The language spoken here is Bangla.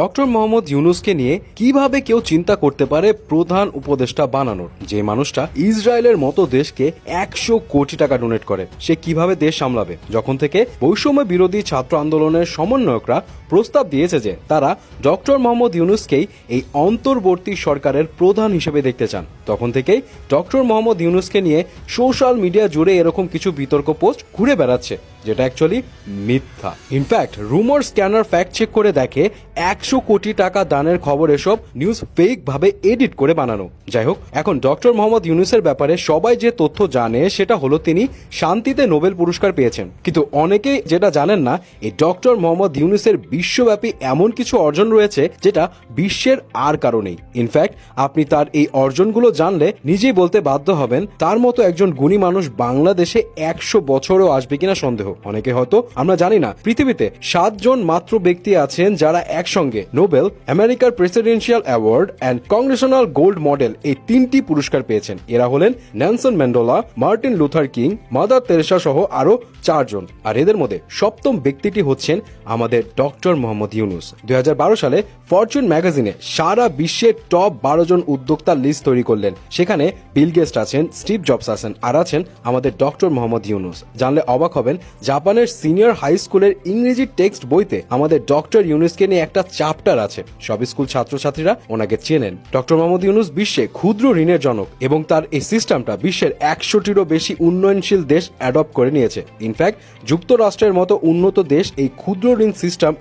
ডক্টর মোহাম্মদ ইউনূসকে নিয়ে কিভাবে কেউ চিন্তা করতে পারে প্রধান উপদেষ্টা বানানোর? যে মানুষটা ইসরায়েলের মতো দেশকে 100 কোটি টাকা ডোনেট করে, সে কিভাবে দেশ সামলাবে? যখন থেকে বৈষম্য বিরোধী ছাত্র আন্দোলনের সমন্বয়করা প্রস্তাব দিয়েছে যে তারা ডক্টর মোহাম্মদ ইউনূসকেই এই অন্তর্বর্তী সরকারের প্রধান হিসেবে দেখতে চান, তখন থেকেই ডক্টর মোহাম্মদ ইউনূসকে নিয়ে সোশ্যাল মিডিয়া জুড়ে এরকম কিছু বিতর্ক পোস্ট ঘুরে বেড়াচ্ছে, যেটা অ্যাকচুয়ালি মিথ্যা। ইনফ্যাক্ট রুমার স্ক্যানার ফ্যাক্ট চেক করে দেখে 100 কোটি টাকা দানের খবর এসব নিউজ ফেক ভাবে এডিট করে বানানো। যাই হোক, এখন ডক্টর মোহাম্মদ ইউনূসের ব্যাপারে সবাই যে তথ্য জানে সেটা হলো তিনি শান্তিতে নোবেল পুরস্কার পেয়েছেন, কিন্তু অনেকেই যেটা জানেন না, এই ডক্টর মোহাম্মদ ইউনূসের বিশ্বব্যাপী এমন কিছু অর্জন রয়েছে যেটা বিশ্বের আর কারো নেই। ইনফ্যাক্ট আপনি তার এই অর্জনগুলো জানলে নিজেই বলতে বাধ্য হবেন তার মতো একজন গুণী মানুষ বাংলাদেশে 100 বছরও আসবে কিনা সন্দেহ। অনেকে হয়তো আমরা জানি না, পৃথিবীতে 7 জন মাত্র ব্যক্তি আছেন যারা একসঙ্গে নোবেল, আমেরিকার presidential award and Congressional gold model এই 3টি পুরস্কার পেয়েছেন। এরা হলেন Nelson Mandela, Martin Luther king, mother Teresa সহ আরো 4 জন। আর এদের মধ্যে সপ্তম ব্যক্তিটি হচ্ছেন আমাদের ডক্টর মোহাম্মদ ইউনূস। 2012 সালে ফরচুন ম্যাগাজিনে সারা বিশ্বের টপ 12 জন উদ্যোক্তার লিস্ট তৈরি করলেন। সেখানে বিল গেটস আছেন, স্টিভ জবস আছেন, আর আছেন আমাদের ডক্টর মোহাম্মদ ইউনূস। জানলে অবাক হবেন, জাপানের সিনিয়র হাই স্কুলের ইংরেজি টেক্সট বইতে আমাদের ডক্টর ইউনূসকে নিয়ে একটা চ্যাপ্টার আছে। সব স্কুল ছাত্রছাত্রীরা ওনাকে চেনেন। ডক্টর মোহাম্মদ ইউনূস বিশ্বে ক্ষুদ্র ঋণের জনক এবং তার এই সিস্টেমটা বিশ্বের 100টিরও বেশি উন্নয়নশীল দেশ অ্যাডপ্ট করে নিয়েছে। ইনফ্যাক্ট যুক্তরাষ্ট্রের মতো উন্নত দেশ এই ক্ষুদ্র ঋণ সিস্টেম